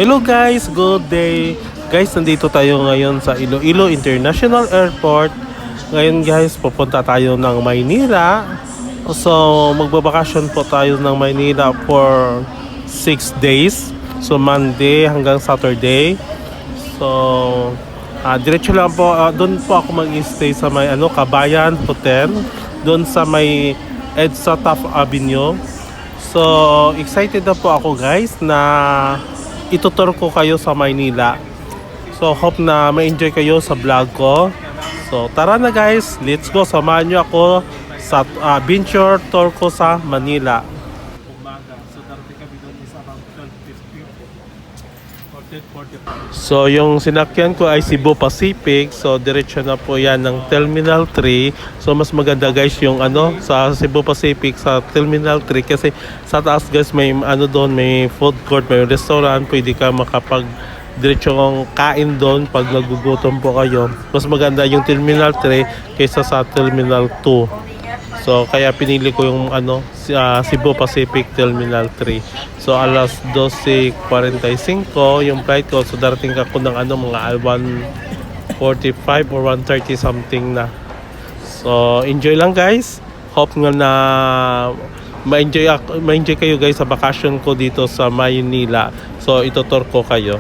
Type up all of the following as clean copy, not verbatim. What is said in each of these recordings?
Hello guys, good day. Guys, nandito tayo ngayon sa Iloilo International Airport. Ngayon guys, pupunta tayo ng Maynila. So, magbabakasyon po tayo ng Maynila for 6 days. So, Monday hanggang Saturday. So, diretso lang po, doon po ako mag-stay sa may Kabayan Hotel. Doon sa may EDSA Taft Avenue. So, excited na po ako guys na itutur ko kayo sa Maynila. So, hope na ma-enjoy kayo sa vlog ko. So, tara na guys, let's go. Samahan nyo ako sa adventure tour ko sa Manila. So, yung sinakyan ko ay Cebu Pacific. So, diretso na po yan ng Terminal 3. So, mas maganda guys yung sa Cebu Pacific sa Terminal 3 kasi sa taas guys may doon, may food court, may restaurant, pwede ka makapag diretso kong kain doon pag nagugutom po kayo. Mas maganda yung Terminal 3 kaysa sa Terminal 2. So kaya pinili ko yung Cebu Pacific Terminal 3. So alas 12:45 yung flight ko. So darating ako ng mga 1:45 or 1:30 something na. So enjoy lang guys. Hope nga na ma-enjoy kayo guys sa vacation ko dito sa Maynila. So itutur ko kayo.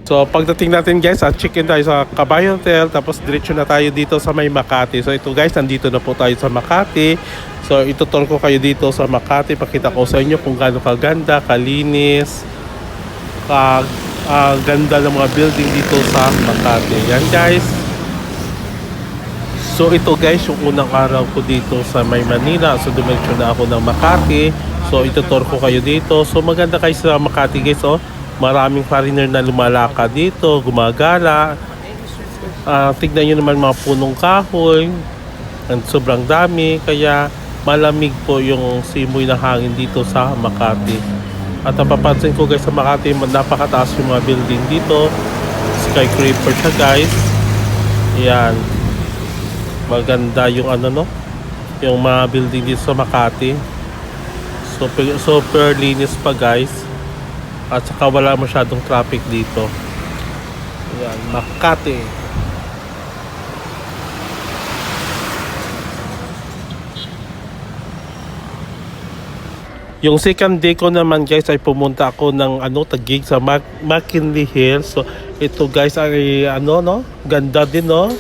So pagdating natin guys, check-in tayo sa Kabayan Hotel, tapos diretso na tayo dito sa may Makati. So ito guys, nandito na po tayo sa Makati. So itutur ko kayo dito sa Makati, pakita ko sa inyo kung gaano kaganda, kalinis, ganda ng mga building dito sa Makati. Yan guys. So ito guys, yung unang araw ko dito sa may Manila. So dumiretso na ako ng Makati. So itutur ko kayo dito. So maganda kayo sa Makati guys, oh. Maraming foreigner na lumalakad dito, gumagala. Tignan nyo naman mga punong kahoy. Sobrang dami, kaya malamig po yung simoy na hangin dito sa Makati. At napapansin ko guys sa Makati, napakataas yung mga building dito. Skyscraper siya guys. Yan. Maganda yung yung mga building dito sa Makati. Super linis pa guys. At saka wala masyadong traffic dito. Ayan, Makati. Yung second day ko naman guys ay pumunta ako ng Taguig sa McKinley Hills. So ito guys ay ganda din no.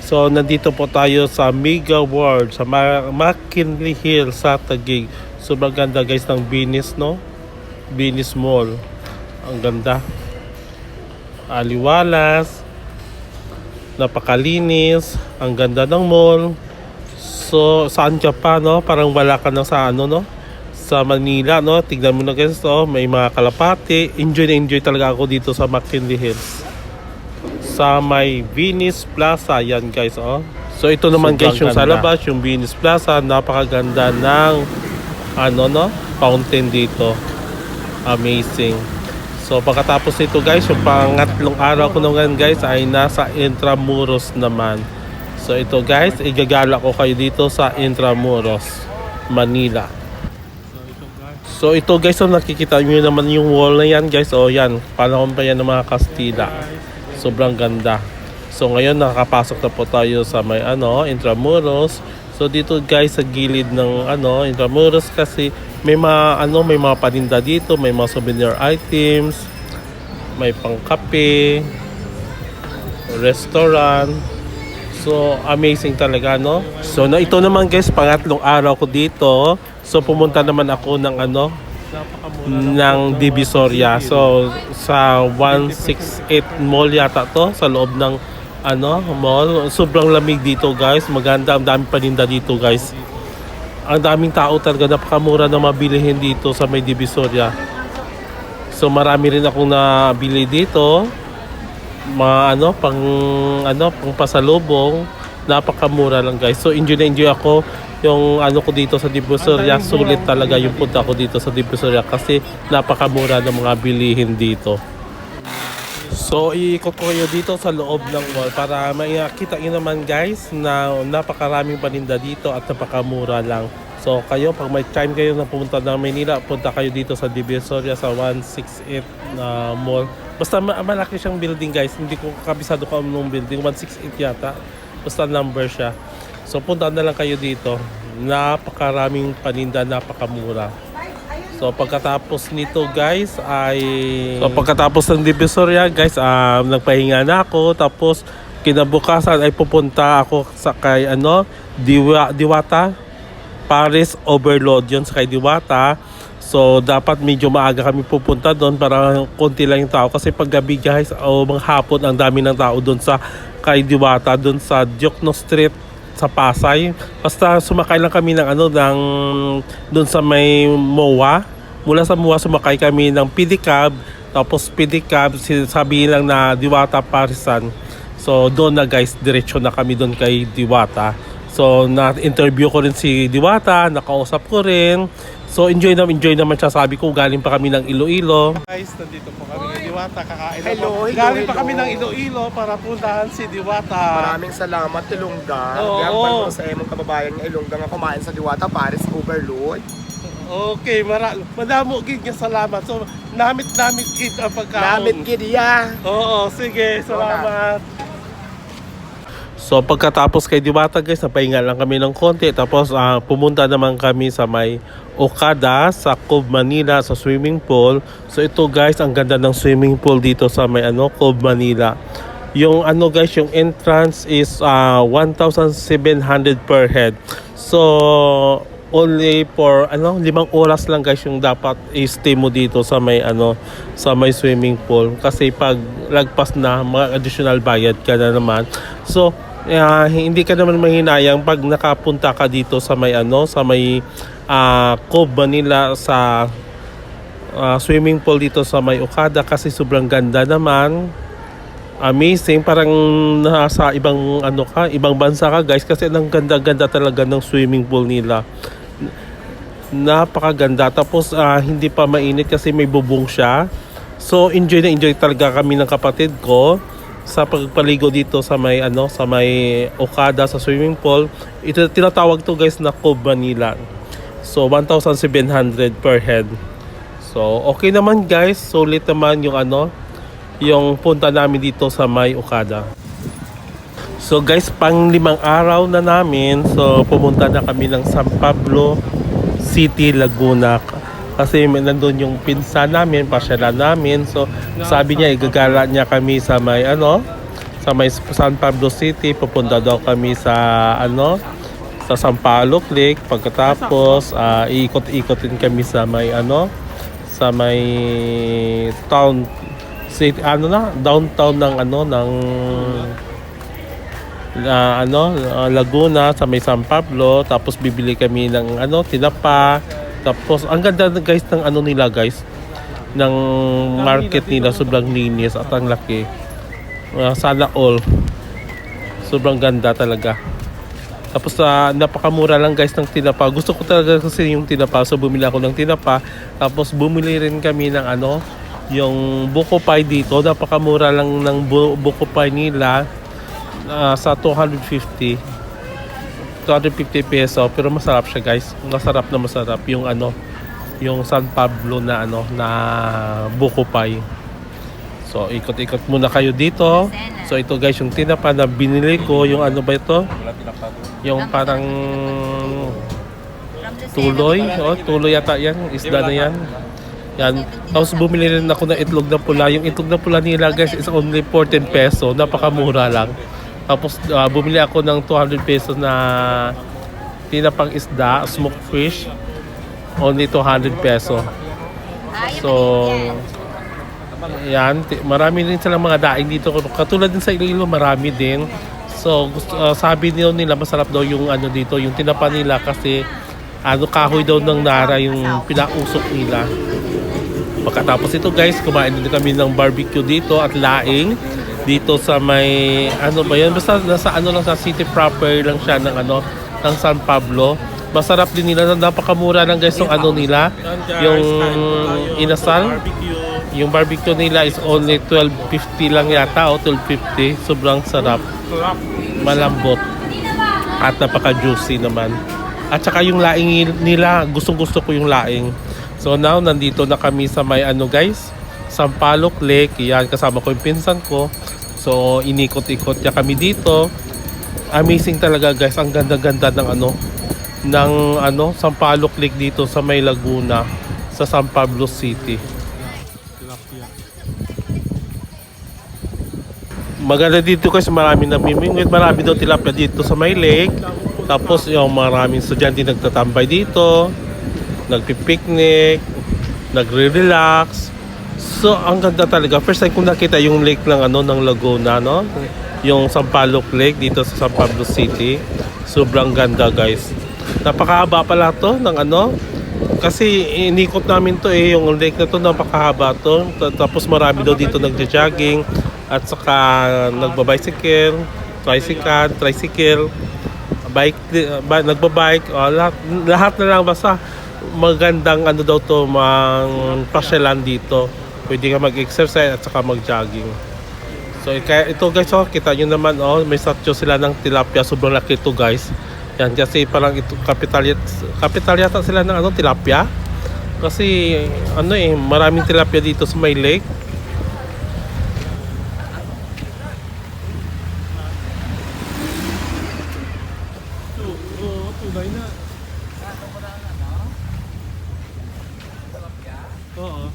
So nandito po tayo sa Mega World sa McKinley Hills sa Taguig. Sobrang ganda guys ng Venice no. Venice Mall. Ang ganda. Aliwalas. Napakalinis. Ang ganda ng mall. So, saan ka pa, no? Parang wala ka na sa sa Manila, no? Tignan mo na guys, no? May mga kalapati. Enjoy na enjoy talaga ako dito sa McKinley Hills. Sa may Venice Plaza. Yan guys, oh. So, ito naman guys yung sa labas, yung Venice Plaza. Napakaganda ng fountain dito. Amazing. So pagkatapos nito guys, yung pangatlong araw ko naman guys ay nasa Intramuros naman. So ito guys, igagala ko kayo dito sa Intramuros, Manila. So ito guys, nakikita nyo naman yung wall na yan guys. O yan, panahon pa yan ng mga Kastila. Sobrang ganda. So ngayon nakapasok na po tayo sa may Intramuros. So dito guys sa gilid ng Intramuros kasi may mga paninda dito, may mga souvenir items, may pangkape, restaurant. So amazing talaga no. So ito naman guys, pangatlong araw ko dito. So pumunta naman ako ng ng Divisoria. So sa 168 Mall yata to, sa loob ng mall. Sobrang lamig dito guys. Maganda, ang daming paninda dito guys. Ang daming tao talaga, napakamura na mabilihin dito sa may Divisoria. So marami rin akong nabili dito. Mga pang pasalubong. Napakamura lang guys. So enjoy na enjoy ako yung ko dito sa Divisoria. Sulit talaga yung punta ko dito sa Divisoria kasi napakamura ng mga bilihin dito. So iikot ko kayo dito sa loob ng mall para makita nyo naman guys na napakaraming paninda dito at napakamura lang. So kayo, pag may time kayo na pumunta ng Manila, punta kayo dito sa Divisoria sa 168 na mall. Basta malaki siyang building guys, hindi ko kabisado kung anong building, 168 yata. Basta number siya. So punta na lang kayo dito. Napakaraming paninda, napakamura. So pagkatapos nito guys ay pagkatapos ng Divisoria guys, nagpahinga na ako, tapos kinabukasan ay pupunta ako sa kay Diwata Paris Overload yun sa kay Diwata. So dapat medyo maaga kami pupunta doon para konti lang yung tao, kasi pag gabi guys o mga hapon ang dami ng tao doon sa kay Diwata, doon sa Diokno Street sa Pasay. Basta sumakay lang kami ng doon sa may MOA. Mula sa MOA sumakay kami ng pedicab, tapos pedicab sabihin lang na Diwata Parisan. So doon na guys, diretso na kami doon kay Diwata. So na-interview ko rin si Diwata, nakausap ko rin. So enjoy naman siya. Sabi ko galing pa kami ng Iloilo. Guys, nandito po kami kay Diwata, kakain na po. Galing pa kami ng Iloilo para puntahan si Diwata. Maraming salamat, Ilongga. Oo. Gayang sa imong kababayan nga Ilongga nga kumain sa Diwata Paris Overload. Okay, madamo gid nga salamat. So namit gid ang pagkaon. Namit gid ya. Oo, sige, salamat. So pagkatapos kay Diwata guys, napahinga lang kami ng konti. Tapos pumunta naman kami sa may Okada sa Cove Manila sa swimming pool. So ito guys, ang ganda ng swimming pool dito sa may Cove Manila. Yung guys, yung entrance is 1,700 per head. So only for 5 oras lang guys yung dapat i-stay mo dito sa may sa may swimming pool, kasi pag lagpas na mga additional bayad ka na naman. So hindi ka naman mahinayang pag nakapunta ka dito sa may sa may Cove Manila sa swimming pool dito sa may Okada, kasi sobrang ganda naman. Amazing, parang nasa ibang bansa ka guys, kasi ang ganda-ganda talaga ng swimming pool nila. Napakaganda. Tapos hindi pa mainit kasi may bubong siya. So enjoy talaga kami ng kapatid ko sa pagpaligo dito sa may sa may Okada sa swimming pool. Ito tinatawag to guys na Cove Manila. So 1,700 per head. So okay naman guys, sulit naman yung yung punta namin dito sa may Okada. So guys, pang 5 araw na namin. So pumunta na kami ng San Pablo City, Laguna. Kasi nandun yung pinsan namin, pasyalan namin. So sabi niya igagala niya kami sa may sa may San Pablo City. Pupunta daw kami sa sa Sampaloc Lake. Pagkatapos iikot-ikotin kami sa may sa may town city, downtown ng Laguna sa may San Pablo. Tapos bibili kami ng tinapa. Tapos ang ganda guys ng nila guys, ng market nila, sobrang linis at ang laki. Sana all. Sobrang ganda talaga. Tapos napakamura lang guys ng tinapa. Gusto ko talaga kasi yung tinapa, so bumili ako ng tinapa. Tapos bumili rin kami ng yung buko pie dito. Napakamura lang ng buko pie nila, sa 250 peso, pero masarap siya guys. Masarap yung yung San Pablo na na buko pie. So ikot-ikot muna kayo dito. So ito guys yung tinapa na binili ko, yung ba ito? Yung parang tuloy, tuloy yata yan, isda na yan. Yan. Tapos bumili rin ako ng itlog na pula. Yung itlog na pula nila guys is only 14 peso. Napakamura lang. Tapos bumili ako ng 200 pesos na tinapang isda, smoked fish. Only 200 peso. So yan, marami din silang mga daing dito. Katulad din sa Iloilo, marami din. So sabi nila masarap daw yung dito, yung tinapa nila, kasi kahoy daw ng nara yung pinausok nila. Pagkatapos ito guys, kumain din kami ng barbecue dito at laing dito sa may ba yan, basta nasa lang sa city proper lang siya ng ng San Pablo. Masarap din nila, napakamura lang guys yung nila, yung inasal. Yung barbecue nila is only 12.50 lang yata o 12.50. Sobrang sarap, malambot at napaka juicy naman. At saka yung laing nila, gustong-gusto ko yung laing. So now, nandito na kami sa may ano guys, Sampaloc Lake. Yan, kasama ko yung pinsan ko. So, inikot-ikot niya kami dito. Amazing talaga guys, ang ganda-ganda ng Sampaloc Lake dito sa may Laguna, sa San Pablo City. Maganda dito kasi marami namimingwit, marami daw tilapia dito sa may lake. Tapos yung maraming estudyante nagtatambay dito, nagpipiknik, nagre-relax. So ang ganda talaga. First time ko nakita yung lake ng Laguna, no? Yung Sampaloc Lake dito sa San Pablo City. Sobrang ganda guys. Napakahaba pala to ng kasi inikot namin to yung lake na to, napakahaba to. Tapos marami daw dito nagja-jogging at saka nagba-bicycle, tricycle, bike, nagbabike, lahat na lang basta magandang daw to, pasyalan dito. Pwede ka mag-exercise at saka mag-jogging. So kaya ito guys, kita nyo naman may statue sila ng tilapia, sobrang laki ito guys. Yan kasi parang ito kapital yata sila ng tilapia. Kasi maraming tilapia dito sa may lake. Tunay na. Oo.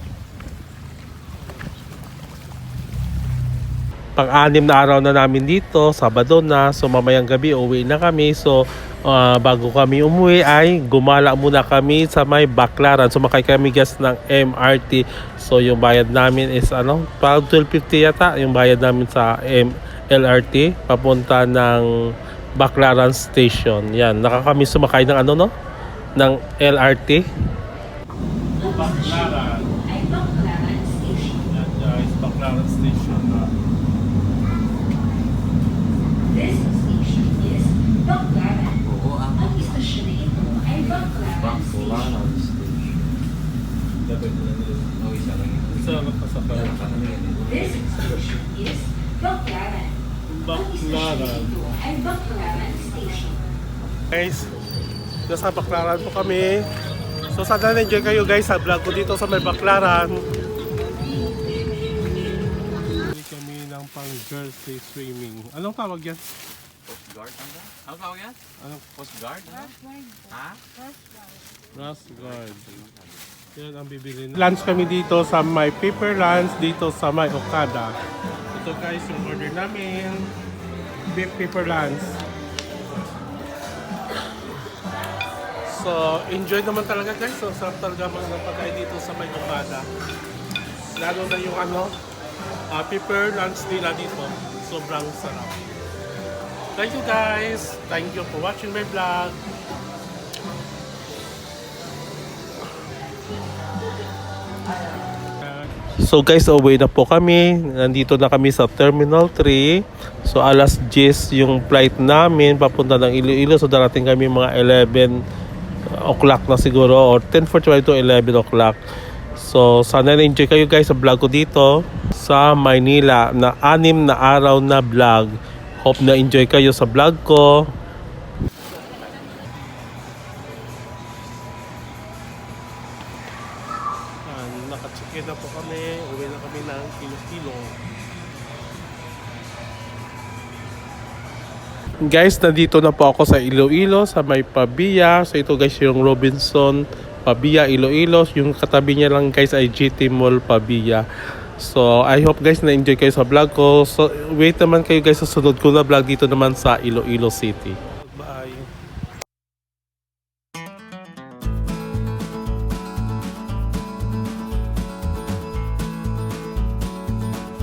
Pang-anim na araw na namin dito, Sabado na. So mamayang gabi uwi na kami. So bago kami umuwi ay gumala muna kami sa may Baclaran. Sumakay kami guys ng MRT. So yung bayad namin is parang 12.50 yata yung bayad namin sa LRT papunta ng Baclaran Station. Yan, nakakami sumakay ng ng LRT. Baclaran. Yan guys, Baclaran Station na. This station is Baclaran. Ang istasyon na ito ay Baclaran Station. Isa lang pasakay. This station is Baclaran. Ang istasyon na ito ay Baclaran Station. Guys, nasa Baclaran po kami. So sana na-enjoy kayo guys sa vlog ko dito sa may Baclaran. Hindi kami ng pang girls day swimming. Anong tawag yan? Coast Guard ano? Ano tawag yan? Anong Coast Guard? Ha? Coast Guard? Yan ang bibili. Lunch kami dito sa may Paper Lunch dito sa may Okada. Ito guys yung order namin. Beef Paper Lunch. So, enjoy naman talaga guys. So, sarap talaga mga pagkain dito sa may Okada. Lalo na yung Paper Lunch nila dito. Sobrang sarap. Thank you guys. Thank you for watching my vlog. So guys, away na po kami. Nandito na kami sa Terminal 3. So alas 10 yung flight namin papunta ng Iloilo. So darating kami mga 11 o'clock na siguro or 10:45 to 11 o'clock. So sana na-enjoy kayo guys sa vlog ko dito sa Maynila na 6 na araw na vlog. Hope na enjoy kayo sa vlog ko. Naka-check-in na po kami. Uwi na kami ng Iloilo. Guys, nandito na po ako sa Iloilo, sa may Pabia. So ito guys yung Robinson Pabia, Iloilo. Yung katabi niya lang guys ay GT Mall Pabia. So I hope guys na-enjoy kayo sa vlog ko. So wait naman kayo guys sa sunod ko na vlog dito naman sa Iloilo City. Bye!